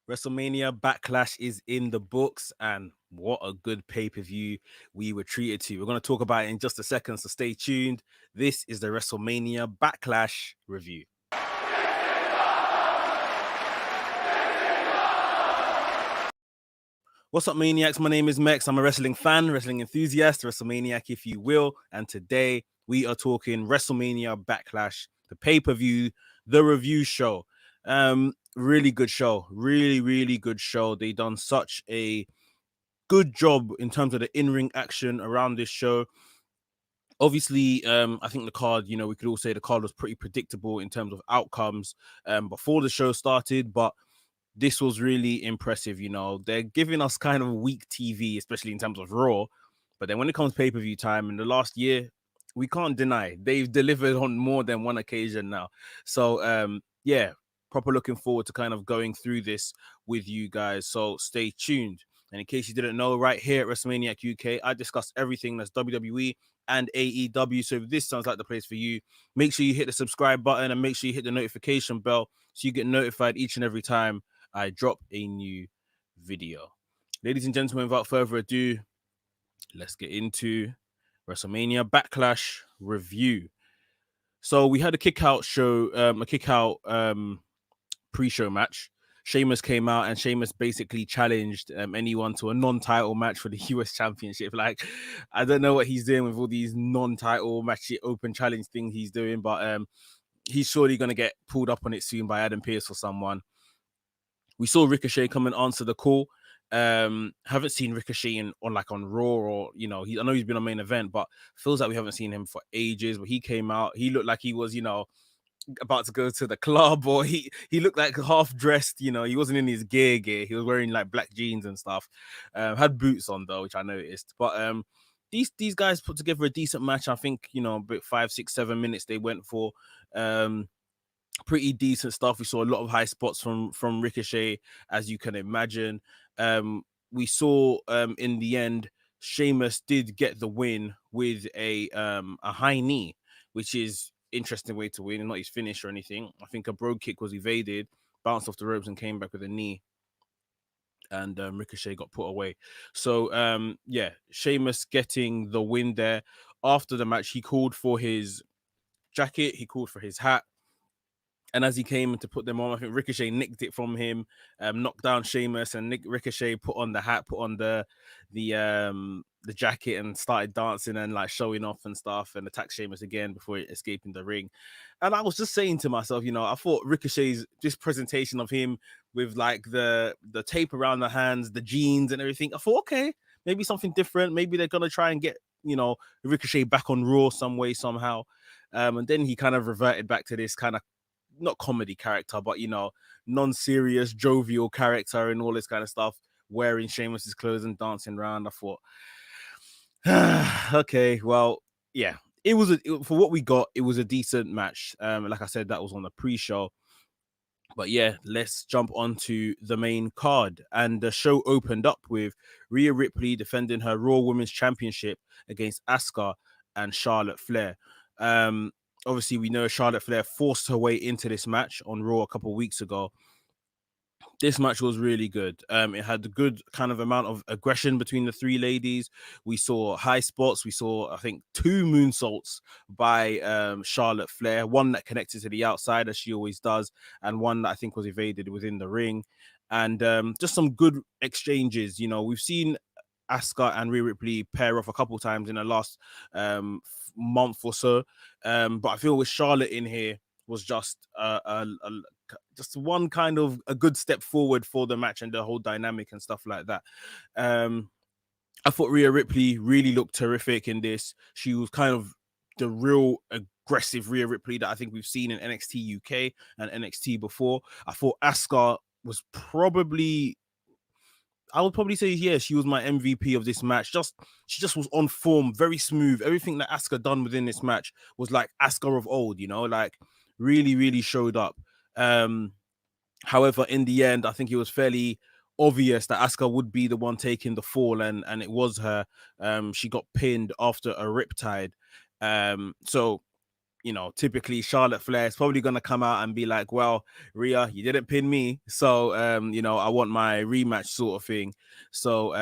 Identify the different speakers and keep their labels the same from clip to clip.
Speaker 1: WrestleMania Backlash is in the books, and what a good pay-per-view we were treated to. We're going to talk about it in just a second, so stay tuned. This is the WrestleMania Backlash review. What's up, Maniacs? My name is Mex. I'm a wrestling fan, wrestling enthusiast, WrestleManiac, if you will. And today we are talking WrestleMania Backlash, the pay-per-view, the review show. Really good show. Really good show. They done such a good job in terms of the in-ring action around this show. Obviously, I think the card, we could all say the card was pretty predictable in terms of outcomes before the show started, but this was really impressive. They're giving us kind of weak TV, especially in terms of Raw. But then when it comes pay-per-view time in the last year, we can't deny they've delivered on more than one occasion now. So, proper looking forward to kind of going through this with you guys. So stay tuned. And in case you didn't know, right here at WrestleManiac UK, I discuss everything that's WWE and AEW. So if this sounds like the place for you, make sure you hit the subscribe button and make sure you hit the notification bell so you get notified each and every time I drop a new video. Ladies and gentlemen, without further ado, let's get into WrestleMania Backlash review. So we had a kick-out show, pre-show match. Sheamus came out and Sheamus basically challenged anyone to a non-title match for the US Championship. Like, I don't know what he's doing with all these non-title match open challenge things he's doing, but he's surely going to get pulled up on it soon by Adam Pearce or someone. We saw Ricochet come and answer the call. Haven't seen Ricochet on Raw or I know he's been on main event, but feels like we haven't seen him for ages. But he came out, he looked like he was about to go to the club, or he looked like half dressed. He wasn't in his gear. He was wearing like black jeans and stuff. Had boots on though, which I noticed. But these guys put together a decent match. I think about 5, 6, 7 minutes they went for. Pretty decent stuff. We saw a lot of high spots from Ricochet, as you can imagine. We saw in the end, Sheamus did get the win with a high knee, which is interesting way to win, not his finish or anything. I think a brogue kick was evaded, bounced off the ropes and came back with a knee, and Ricochet got put away. So Sheamus getting the win there. After the match, he called for his jacket, he called for his hat. And as he came to put them on, I think Ricochet nicked it from him, knocked down Sheamus, and Ricochet put on the hat, put on the jacket, and started dancing and like showing off and stuff, and attacked Sheamus again before escaping the ring. And I was just saying to myself, I thought Ricochet's this presentation of him with like the tape around the hands, the jeans, and everything. I thought, okay, maybe something different. Maybe they're gonna try and get Ricochet back on Raw some way somehow. And then he kind of reverted back to this kind of not comedy character, but non-serious, jovial character and all this kind of stuff, wearing Sheamus's clothes and dancing around. I thought, okay, well, yeah, for what we got, it was a decent match. Like I said, that was on the pre-show. But yeah, let's jump onto the main card. And the show opened up with Rhea Ripley defending her Raw Women's Championship against Asuka and Charlotte Flair. Obviously, we know Charlotte Flair forced her way into this match on Raw a couple of weeks ago. This match was really good. It had a good kind of amount of aggression between the three ladies. We saw high spots. We saw, I think, 2 moonsaults by Charlotte Flair. One that connected to the outside, as she always does, and one that I think was evaded within the ring. And just some good exchanges. We've seen Asuka and Rhea Ripley pair off a couple times in the last month or so. But I feel with Charlotte in here was just just one kind of a good step forward for the match and the whole dynamic and stuff like that. I thought Rhea Ripley really looked terrific in this. She was kind of the real aggressive Rhea Ripley that I think we've seen in NXT UK and NXT before. I thought Asuka was I would probably say, yeah, she was my MVP of this match. She just was on form, very smooth. Everything that Asuka done within this match was like Asuka of old, like really showed up. However, in the end, I think it was fairly obvious that Asuka would be the one taking the fall, and it was her. She got pinned after a riptide. So typically Charlotte Flair is probably going to come out and be like, well, Rhea, you didn't pin me. So, I want my rematch sort of thing. So,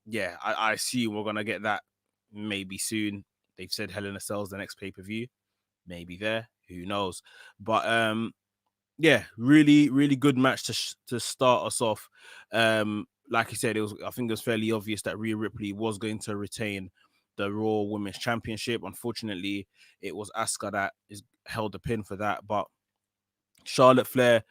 Speaker 1: yeah, I assume we're going to get that maybe soon. They've said Hell in a Cell's the next pay-per-view. Maybe there. Who knows? But, yeah, really, really good match to start us off. Like I said, I think it was fairly obvious that Rhea Ripley was going to retain the Raw Women's Championship. Unfortunately, it was Asuka that held the pin for that. But Charlotte Flair,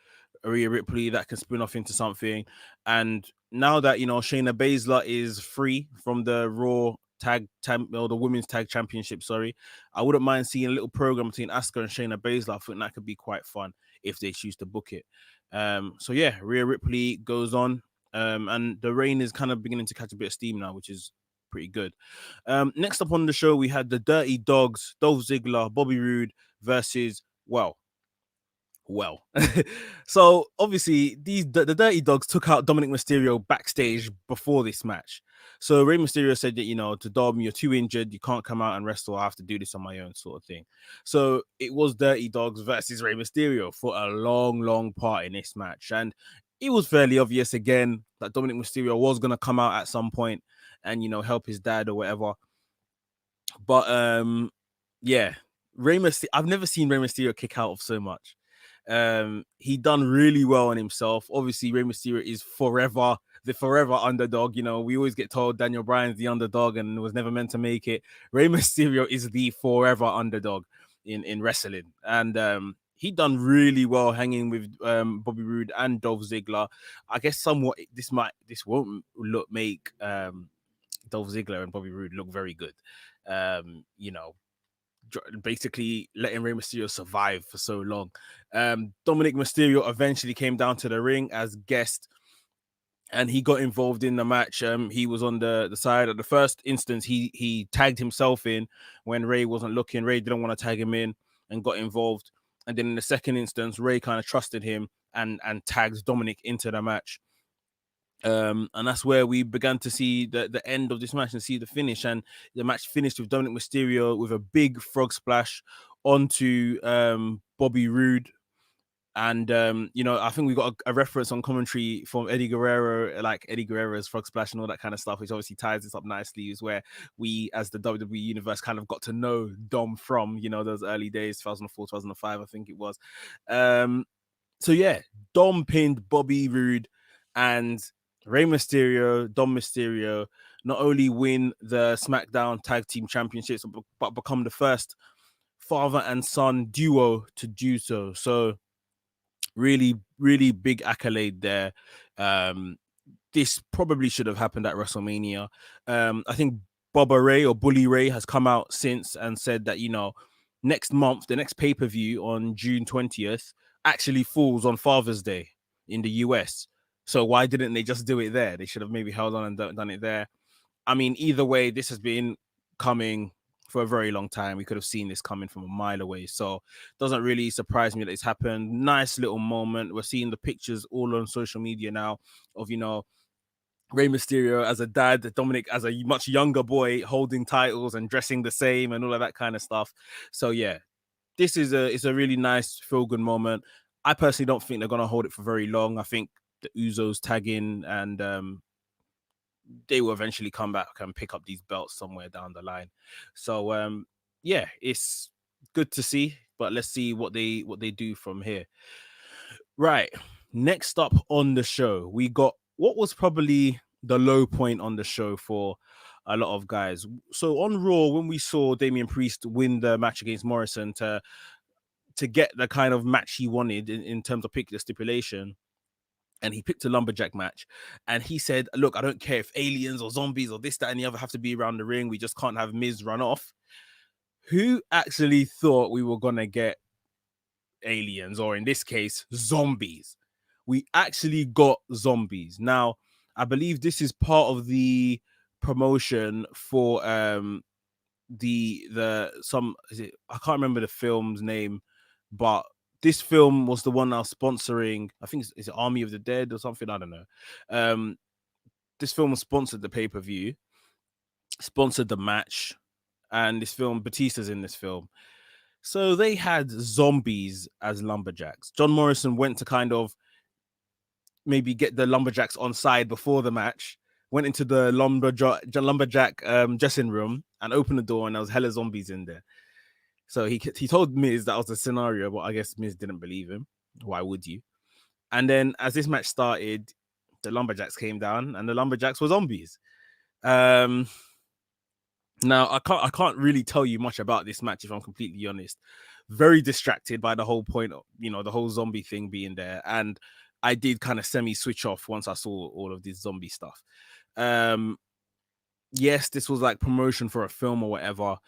Speaker 1: Rhea Ripley, that can spin off into something. And now that Shayna Baszler is free from the Raw the Women's Tag Championship, sorry, I wouldn't mind seeing a little program between Asuka and Shayna Baszler. I think that could be quite fun if they choose to book it. So yeah, Rhea Ripley goes on, and the reign is kind of beginning to catch a bit of steam now, which is pretty good. Next up on the show, we had the Dirty Dogs, Dolph Ziggler, Bobby Roode versus, well, so obviously the Dirty Dogs took out Dominik Mysterio backstage before this match. So Rey Mysterio said that, to Dom, you're too injured, you can't come out and wrestle, I have to do this on my own, sort of thing. So it was Dirty Dogs versus Rey Mysterio for a long part in this match, and it was fairly obvious again that Dominik Mysterio was going to come out at some point and help his dad or whatever. But yeah, I've never seen Rey Mysterio kick out of so much. He done really well on himself. Obviously, Rey Mysterio is the forever underdog. We always get told Daniel Bryan's the underdog and was never meant to make it. Rey Mysterio is the forever underdog in wrestling, and he done really well hanging with Bobby Roode and Dolph Ziggler. I guess somewhat this won't make Dolph Ziggler and Bobby Roode look very good. Basically letting Rey Mysterio survive for so long. Dominik Mysterio eventually came down to the ring as guest, and he got involved in the match. He was on the side. At the first instance, he tagged himself in when Rey wasn't looking. Rey didn't want to tag him in and got involved. And then in the second instance, Rey kind of trusted him and tagged Dominik into the match. And that's where we began to see the end of this match and see the finish. And the match finished with Dominik Mysterio with a big frog splash onto Bobby Roode. And I think we got a reference on commentary from Eddie Guerrero, like Eddie Guerrero's frog splash and all that kind of stuff, which obviously ties this up nicely, is where we, as the WWE universe, kind of got to know Dom from those early days, 2004, 2005, I think it was. So yeah, Dom pinned Bobby Roode, and Rey Mysterio, Dom Mysterio, not only win the SmackDown Tag Team Championships, but become the first father and son duo to do so. So really, really big accolade there. This probably should have happened at WrestleMania. I think Bubba Ray or Bully Ray has come out since and said that, next month, the next pay-per-view on June 20th actually falls on Father's Day in the US. So why didn't they just do it there? They should have maybe held on and done it there. I mean, either way, this has been coming for a very long time. We could have seen this coming from a mile away. So it doesn't really surprise me that it's happened. Nice little moment. We're seeing the pictures all on social media now of, Rey Mysterio as a dad, Dominik as a much younger boy holding titles and dressing the same and all of that kind of stuff. So yeah, this is a really nice feel-good moment. I personally don't think they're going to hold it for very long. I think the Uzos tag in and they will eventually come back and pick up these belts somewhere down the line. So yeah, it's good to see, but let's see what they do from here. Right. Next up on the show, we got what was probably the low point on the show for a lot of guys. So on Raw, when we saw Damien Priest win the match against Morrison to get the kind of match he wanted in terms of pick the stipulation, and he picked a lumberjack match, and he said, look, I don't care if aliens or zombies or this, that, and the other have to be around the ring. We just can't have Miz run off. Who actually thought we were going to get aliens, or in this case, zombies? We actually got zombies. Now, I believe this is part of the promotion for I can't remember the film's name, but this film was the one now sponsoring, I think is it Army of the Dead or something, I don't know. This film was sponsored the pay-per-view, sponsored the match, and this film, Batista's in this film. So they had zombies as lumberjacks. John Morrison went to kind of maybe get the lumberjacks on side before the match, went into the lumberjack dressing room and opened the door, and there was hella zombies in there. So he told Miz that was the scenario, but I guess Miz didn't believe him. Why would you? And then as this match started, the lumberjacks came down, and the lumberjacks were zombies. Now I can't really tell you much about this match if I'm completely honest. Very distracted by the whole point of, the whole zombie thing being there, and I did kind of semi switch off once I saw all of this zombie stuff. Yes, this was like promotion for a film or whatever.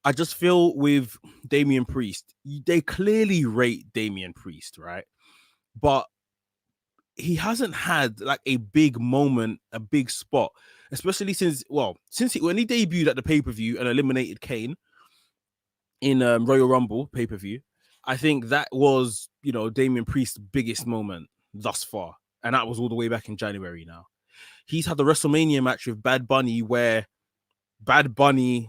Speaker 1: I just feel with Damien Priest, they clearly rate Damien Priest, right? But he hasn't had like a big moment, a big spot, especially when he debuted at the pay-per-view and eliminated Kane in Royal Rumble pay-per-view. I think that was, Damien Priest's biggest moment thus far. And that was all the way back in January now. He's had the WrestleMania match with Bad Bunny where Bad Bunny,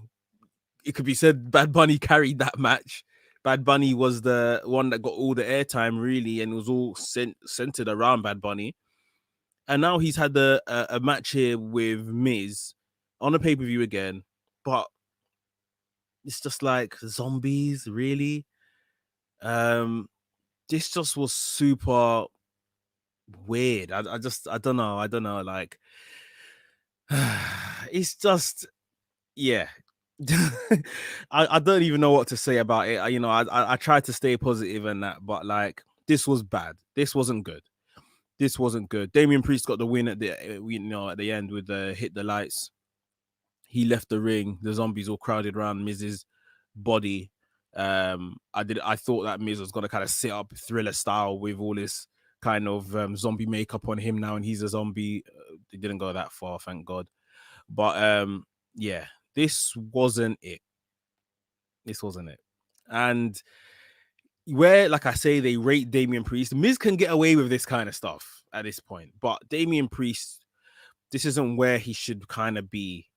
Speaker 1: it could be said Bad Bunny carried that match. Bad Bunny was the one that got all the airtime, really, and it was all centered around Bad Bunny. And now he's had a match here with Miz on a pay-per-view again, but it's just like zombies, really. This just was super weird. I don't know. Like, it's just, yeah. I don't even know what to say about it. I tried to stay positive and that, but like, this was bad. This wasn't good. Damien Priest got the win at the end with the hit the lights. He left the ring. The zombies all crowded around Miz's body. I thought that Miz was gonna kind of sit up Thriller style with all this kind of zombie makeup on him now, and he's a zombie. It didn't go that far, thank God. But yeah, this wasn't it. And where, like I say, they rate Damien Priest, Miz can get away with this kind of stuff at this point, but Damien Priest, this isn't where he should kind of be.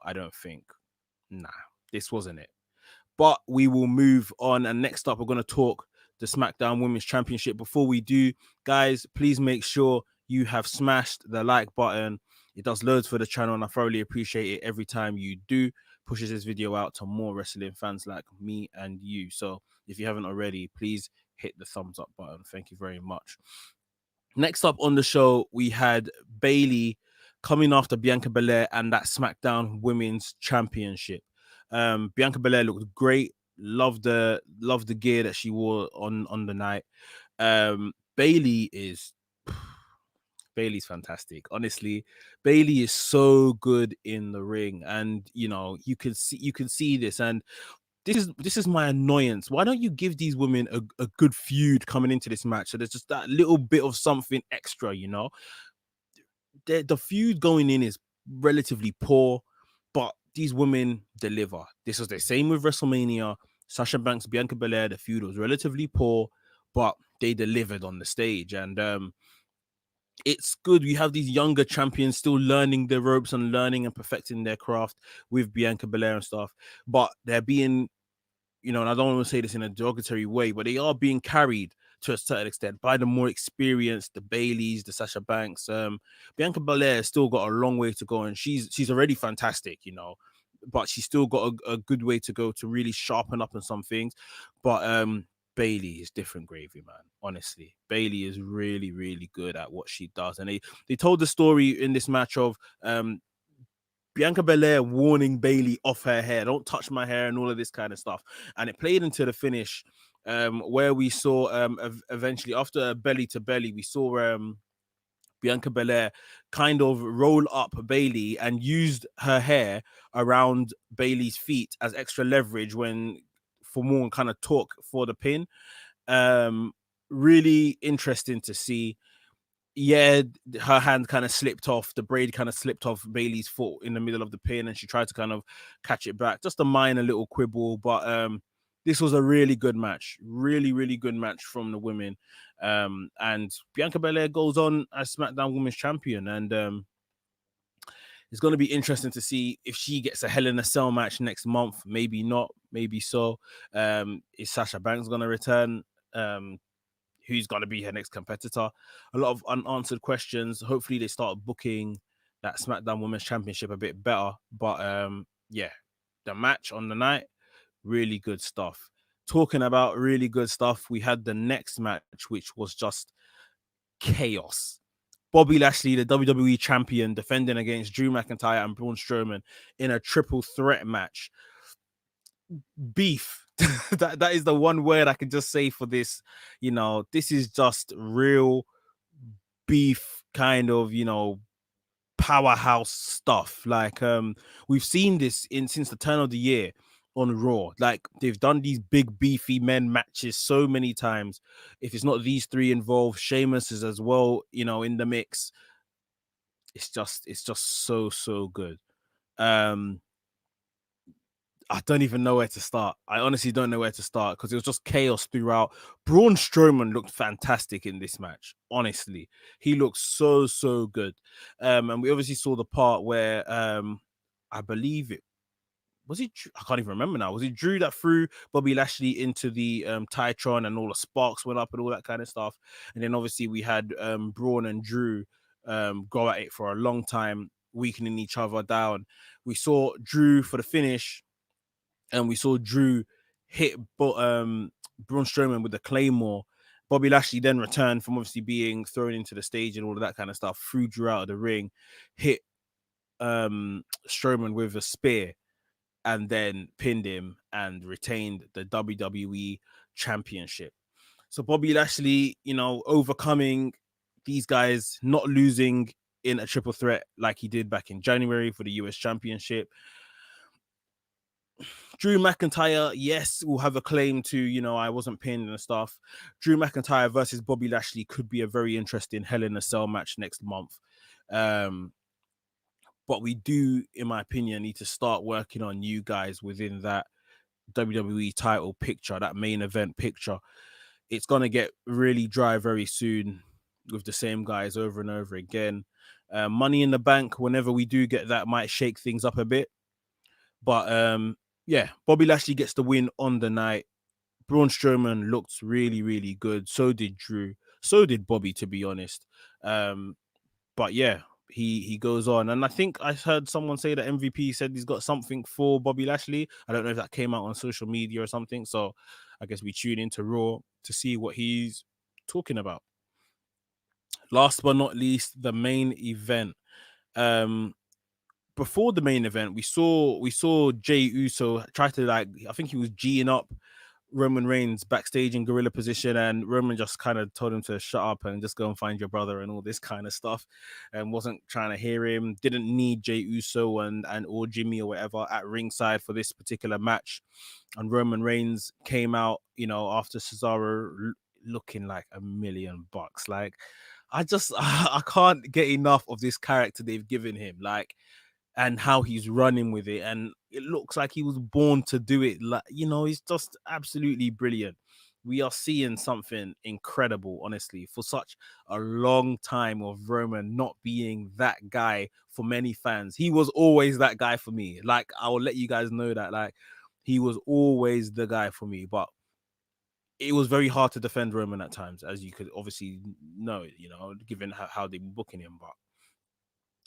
Speaker 1: I don't think. Nah, this wasn't it. But we will move on. And next up, we're going to talk the SmackDown Women's Championship. Before we do, guys, please make sure you have smashed the like button. It does loads for the channel, and I thoroughly appreciate it every time you do. Pushes this video out to more wrestling fans like me and you. So if you haven't already, please hit the thumbs up button. Thank you very much. Next up on the show, we had Bayley coming after Bianca Belair and that SmackDown Women's Championship. Bianca Belair looked great. Loved the gear that she wore on the night. Bayley's fantastic. Honestly, Bayley is so good in the ring, and you can see this. And this is my annoyance. Why don't you give these women a good feud coming into this match? So there's just that little bit of something extra, The feud going in is relatively poor, but these women deliver. This was the same with WrestleMania. Sasha Banks, Bianca Belair, the feud was relatively poor, but they delivered on the stage. And it's good. We have these younger champions still learning their ropes and learning and perfecting their craft with Bianca Belair and stuff, but they're being, and I don't want to say this in a derogatory way, but they are being carried to a certain extent by the more experienced, the Baileys, the Sasha Banks. Bianca Belair has still got a long way to go, and she's already fantastic, but she's still got a good way to go to really sharpen up on some things. But Bayley is different gravy, man. Honestly, Bayley is really, really good at what she does, and they told the story in this match of Bianca Belair warning Bayley off her hair, don't touch my hair and all of this kind of stuff. And it played into the finish where we saw eventually after belly to belly, we saw Bianca Belair kind of roll up Bayley and used her hair around Bayley's feet as extra leverage for more kind of talk for the pin. Really interesting to see. Yeah, her hand kind of slipped off, the braid kind of slipped off Bayley's foot in the middle of the pin, and she tried to kind of catch it back. Just a minor little quibble, but this was a really good match. Really, really good match from the women. And Bianca Belair goes on as SmackDown Women's Champion. And It's going to be interesting to see if she gets a Hell in a Cell match next month. Maybe not, maybe so. Is Sasha Banks going to return? Who's going to be her next competitor? A lot of unanswered questions. Hopefully they start booking that SmackDown Women's Championship a bit better. But yeah, the match on the night, really good stuff. Talking about really good stuff, we had the next match, which was just chaos. Bobby Lashley, the WWE champion, defending against Drew McIntyre and Braun Strowman in a triple threat match. Beef. that is the one word I can just say for this. This is just real beef kind of, powerhouse stuff. Like we've seen this since the turn of the year on Raw. Like they've done these big beefy men matches so many times. If it's not these three involved, Sheamus is as well, in the mix. It's just so good. I don't even know where to start. I honestly don't know where to start because it was just chaos throughout. Braun Strowman looked fantastic in this match. Honestly, he looked so good. And we obviously saw the part where I believe it was it. I can't even remember now. Was it Drew that threw Bobby Lashley into the Titron and all the sparks went up and all that kind of stuff? And then obviously we had Braun and Drew go at it for a long time, weakening each other down. We saw Drew for the finish. And we saw Drew hit Braun Strowman with the Claymore. Bobby Lashley then returned from obviously being thrown into the stage and all of that kind of stuff, threw Drew out of the ring, hit Strowman with a spear, and then pinned him and retained the WWE Championship. So Bobby Lashley, overcoming these guys, not losing in a triple threat like he did back in January for the US Championship. Drew McIntyre, yes, will have a claim to, I wasn't pinned and stuff. Drew McIntyre versus Bobby Lashley could be a very interesting Hell in a Cell match next month. But we do, in my opinion, need to start working on you guys within that WWE title picture, that main event picture. It's going to get really dry very soon with the same guys over and over again. Money in the Bank, whenever we do get that, might shake things up a bit. But yeah, Bobby Lashley gets the win on the night. Braun Strowman looked really, really good. So did Drew. So did Bobby, to be honest. But yeah, he goes on. And I think I heard someone say that MVP said he's got something for Bobby Lashley. I don't know if that came out on social media or something. So I guess we tune into Raw to see what he's talking about. Last but not least, the main event. Before the main event, we saw Jey Uso try to I think he was G'ing up Roman Reigns backstage in gorilla position, and Roman just kind of told him to shut up and just go and find your brother and all this kind of stuff, and wasn't trying to hear him. Didn't need Jey Uso and or Jimmy or whatever at ringside for this particular match. And Roman Reigns came out, after Cesaro looking like $1,000,000. Like, I can't get enough of this character they've given him. Like, and how he's running with it, and it looks like he was born to do it. Like, he's just absolutely brilliant. We are seeing something incredible, honestly, for such a long time of Roman not being that guy for many fans. He was always that guy for me. Like, I will let you guys know that, like, he was always the guy for me. But it was very hard to defend Roman at times, as you could obviously know, given how they were booking him. But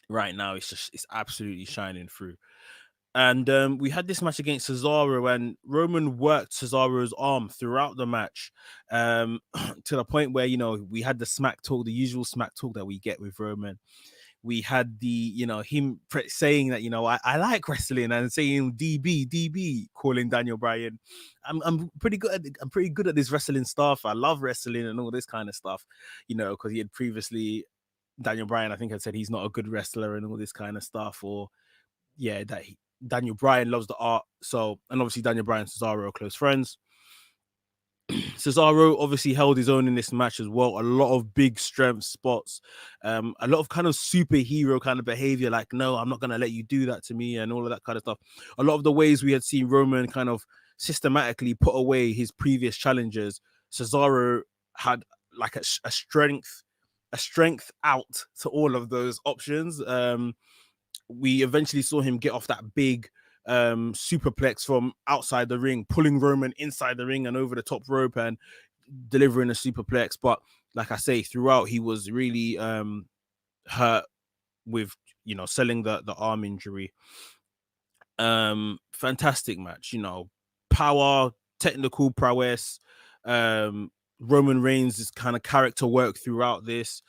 Speaker 1: right now, it's absolutely shining through. And we had this match against Cesaro, and Roman worked Cesaro's arm throughout the match, to the point where, we had the smack talk, the usual smack talk that we get with Roman. We had the, him saying that, I like wrestling, and saying DB, calling Daniel Bryan. I'm pretty good at this wrestling stuff. I love wrestling and all this kind of stuff, because he had previously, Daniel Bryan, I think, had said he's not a good wrestler and all this kind of stuff, or yeah, that Daniel Bryan loves the art. So, and obviously Daniel Bryan and Cesaro are close friends. Cesaro obviously held his own in this match as well. A lot of big strength spots, a lot of kind of superhero kind of behavior, like, no, I'm not going to let you do that to me, and all of that kind of stuff. A lot of the ways we had seen Roman kind of systematically put away his previous challengers, Cesaro had like a strength out to all of those options. we eventually saw him get off that big superplex from outside the ring, pulling Roman inside the ring and over the top rope and delivering a superplex. But like I say, throughout he was really hurt with, you know, selling the arm injury. Fantastic match, you know, power, technical prowess, Roman Reigns' kind of character work throughout this.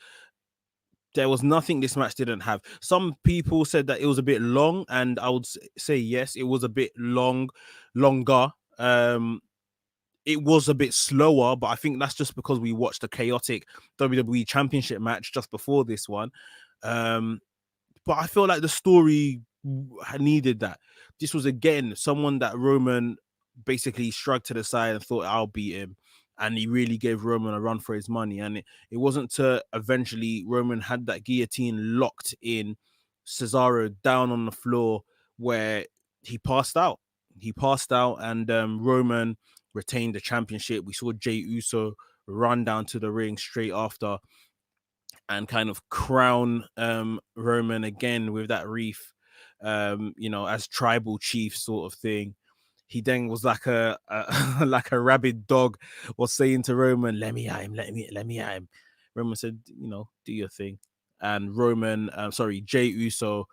Speaker 1: There was nothing this match didn't have. Some people said that it was a bit long, and I would say yes, it was a bit longer. It was a bit slower, but I think that's just because we watched a chaotic WWE Championship match just before this one. But I feel like the story needed that. This was again someone that Roman basically shrugged to the side and thought, I'll beat him. And he really gave Roman a run for his money. And it wasn't to eventually Roman had that guillotine locked in Cesaro down on the floor where he passed out. He passed out, and Roman retained the championship. We saw Jey Uso run down to the ring straight after and kind of crown Roman again with that wreath, you know, as tribal chief sort of thing. He then was like a like a rabid dog was saying to Roman, let me at him, let me at him. Roman said, you know, do your thing. And Jey Uso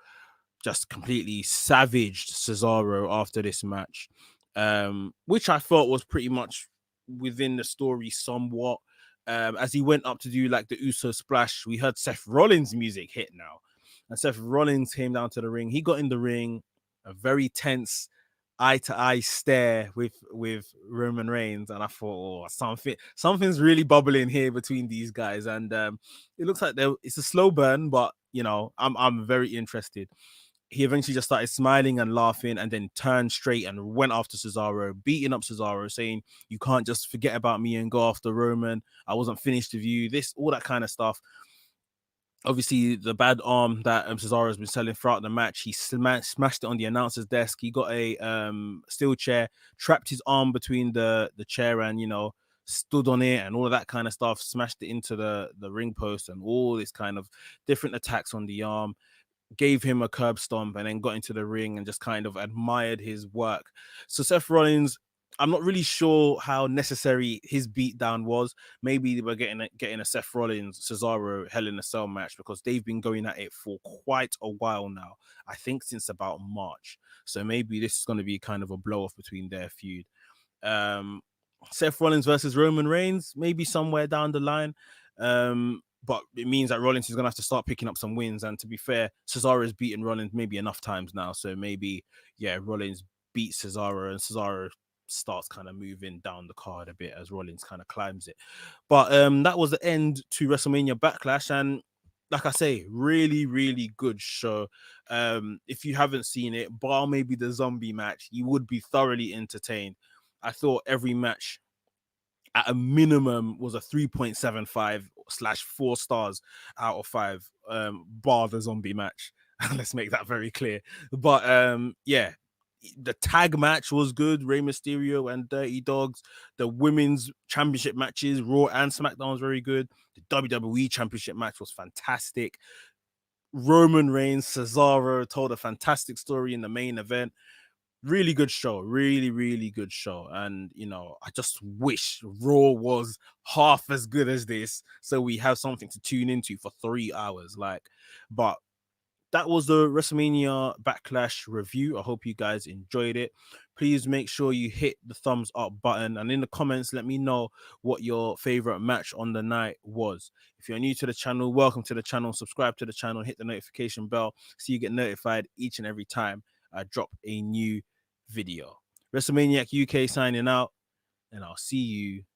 Speaker 1: just completely savaged Cesaro after this match, which I thought was pretty much within the story somewhat. As he went up to do like the Uso splash, we heard Seth Rollins' music hit now. And Seth Rollins came down to the ring. He got in the ring, a very tense eye-to-eye stare with Roman Reigns. And I thought, oh, something's really bubbling here between these guys. And it looks like it's a slow burn, but you know, I'm very interested. He eventually just started smiling and laughing and then turned straight and went after Cesaro, beating up Cesaro, saying, you can't just forget about me and go after Roman. I wasn't finished with you. This, all that kind of stuff. Obviously, the bad arm that Cesaro has been selling throughout the match, he smashed it on the announcer's desk. He got a steel chair, trapped his arm between the chair and, you know, stood on it and all of that kind of stuff, smashed it into the ring post and all this kind of different attacks on the arm. Gave him a curb stomp and then got into the ring and just kind of admired his work. So Seth Rollins, I'm not really sure how necessary his beatdown was. Maybe we're getting a Seth Rollins Cesaro Hell in a Cell match because they've been going at it for quite a while now. I think since about March. So maybe this is going to be kind of a blow off between their feud. Seth Rollins versus Roman Reigns, maybe somewhere down the line. But it means that Rollins is going to have to start picking up some wins. And to be fair, Cesaro has beaten Rollins maybe enough times now. So maybe, yeah, Rollins beats Cesaro and Cesaro starts kind of moving down the card a bit as Rollins kind of climbs it. But that was the end to WrestleMania Backlash. And like I say, really, really good show. If you haven't seen it, bar maybe the zombie match, you would be thoroughly entertained. I thought every match at a minimum was a 3.75/4 stars out of 5, bar the zombie match. Let's make that very clear. But yeah, the tag match was good. Rey Mysterio and Dirty Dogs. The women's championship matches, Raw and SmackDown, was very good. The WWE Championship match was fantastic. Roman Reigns, Cesaro told a fantastic story in the main event. Really good show, really, really good show. And you know, I just wish Raw was half as good as this, so we have something to tune into for 3 hours. But that was the WrestleMania Backlash review. I hope you guys enjoyed it. Please make sure you hit the thumbs up button and in the comments, let me know what your favorite match on the night was. If you're new to the channel, welcome to the channel. Subscribe to the channel, hit the notification bell so you get notified each and every time I drop a new video. WrestleManiac UK signing out, and I'll see you